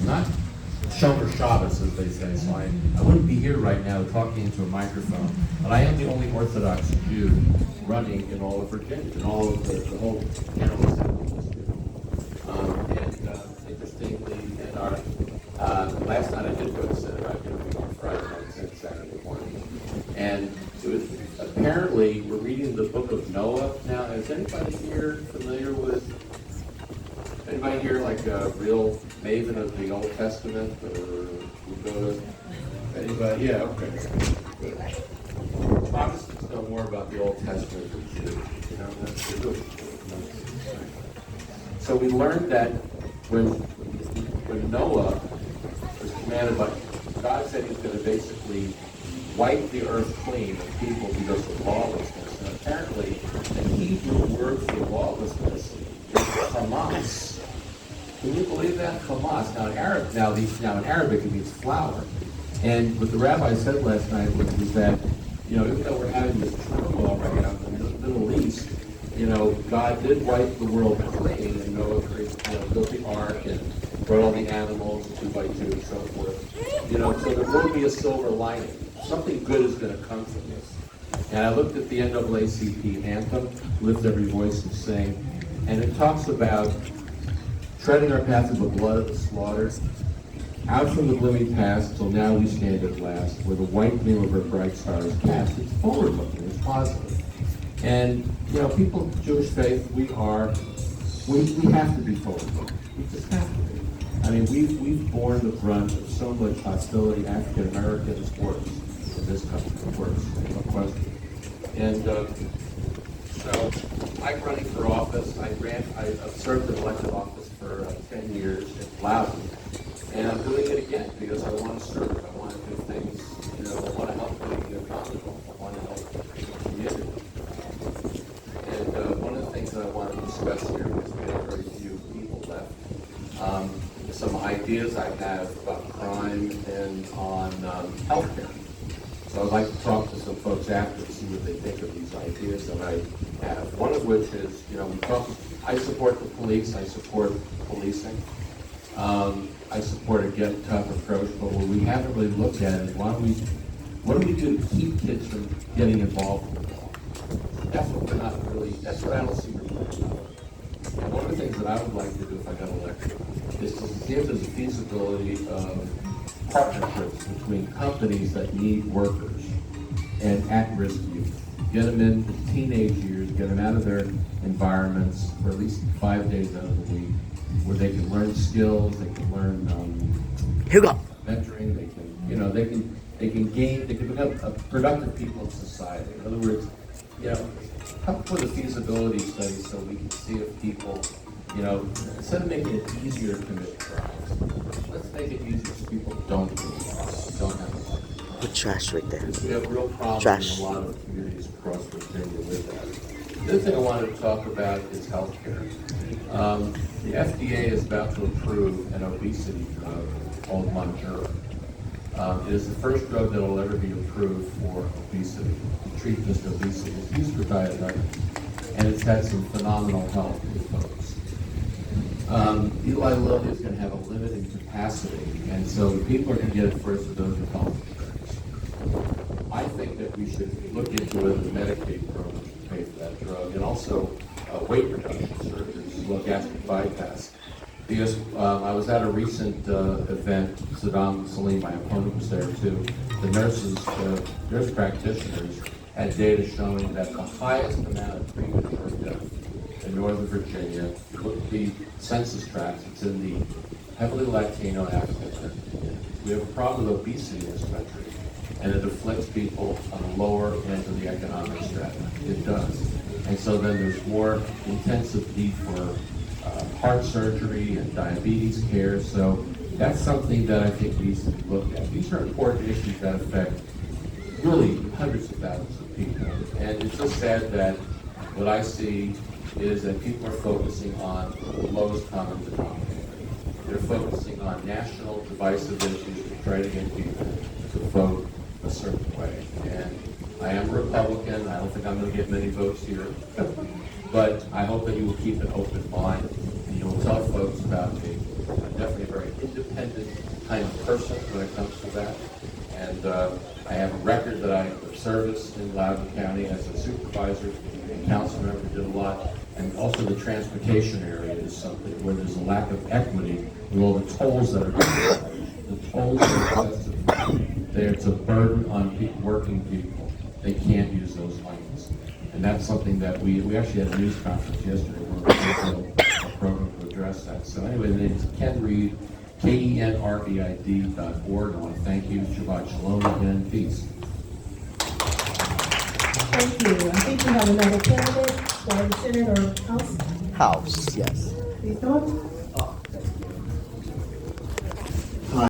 not Shomer Shabbos, as they say, so I wouldn't be here right now talking into a microphone, but I am the only Orthodox Jew running in all of Virginia, in all of the whole General Assembly district. Interestingly, in our, last night I did go to Senate, I've been on Friday nights and Saturday morning, and it was, apparently we're reading the book of Noah. Now, is anybody here familiar with, anybody here like a real maven of the Old Testament, or we go to anybody? Yeah, okay. Good. Protestants know more about the Old Testament than Jews. You know, that's really cool. So we learned that when Noah was commanded by God, said he's going to basically wipe the earth clean of people because of lawlessness. And apparently, the Hebrew word for lawlessness is Hamas. Can you believe that? Hamas. Now in Arabic it means flower. And what the rabbi said last night was that, you know, even though we're having this turmoil right now in the Middle East, you know, God did wipe the world clean, and Noah built the ark and brought all the animals, 2 by 2 and so forth. You know, so there will be a silver lining. Something good is going to come from this. And I looked at the NAACP anthem, Lift Every Voice and Sing, and it talks about treading our path of the blood of the slaughter, out from the gloomy past till now we stand at last, where the white beam of our bright star is cast. It's forward-looking, it's positive. And, you know, people of Jewish faith, we have to be forward-looking. We just have to be. I mean, we've borne the brunt of so much hostility, African Americans worse in this country, worse, no question. And so I'm running for office. I've served in elected office for 10 years in Loudoun. And I'm doing it again because I want to serve. I want to do things, you know, I want to help the economy. I want to help the community. And one of the things that I want to discuss here, because we have very few people left, some ideas I have about crime and on healthcare. So I'd like to talk to some folks after to see what they think of these ideas that I have. One of which is, you know, I support the police, I support policing. I support a get tough approach, but what we haven't really looked at is what do we do to keep kids from getting involved in the law? That's what we're not really, that's what I don't see reports about. And one of the things that I would like to do if I got elected is to see if there's a feasibility of partnerships between companies that need workers and at-risk youth. Get them in the teenage years, get them out of their environments for at least 5 days out of the week, where they can learn skills, they can learn mentoring, they can, you know, they can become productive people in society. In other words, you know, come up with a feasibility study so we can see if people, you know, instead of making it easier to commit crimes, let's make it easier so people don't do crimes, don't have a Put trash right there. because we have real problems Trash. in a lot of communities across Virginia with that. The other thing I wanted to talk about is healthcare. The FDA is about to approve an obesity drug called Mounjaro. It is the first drug that will ever be approved for obesity, to treat just obesity. It's used for diabetics, and it's had some phenomenal help with folks. Eli Lilly is going to have a limited capacity, and so the people are going to get it first with those with health insurance. I think that we should look into whether the Medicaid program should pay for that drug, and also weight reduction surgeries, gastric bypass. Because I was at a recent event, Saddam Salim, my opponent, was there too. The nurse practitioners had data showing that the highest amount of premature death in Northern Virginia, if you look at the census tracts, it's in the heavily Latino African community. We have a problem with obesity in this country, and it afflicts people on the lower end of the economic strata. It does. And so then there's more intensive need for heart surgery and diabetes care. So that's something that I think needs to be looked at. These are important issues that affect really hundreds of thousands of people. And it's just sad that what I see is that people are focusing on the lowest common denominator. They're focusing on national divisive issues to try to get people to vote a certain way. And I am a Republican. I don't think I'm going to get many votes here. But I hope that you will keep an open mind and you will tell folks about me. I'm definitely a very independent independent kind of person when it comes to that. And I have a record that I of service in Loudoun County as a supervisor and council member, did a lot. And also the transportation area is something where there's a lack of equity with all the tolls that are the tolls are excessive. It's a burden on working people. They can't use those lanes. And that's something that we actually had a news conference yesterday where we built a program to address that. So anyway, the name is Ken Reid, KenReid.org. I want to thank you. Shabbat Shalom and peace. Thank you. I think we have another candidate for the Senate or House. House, yes. Please come up.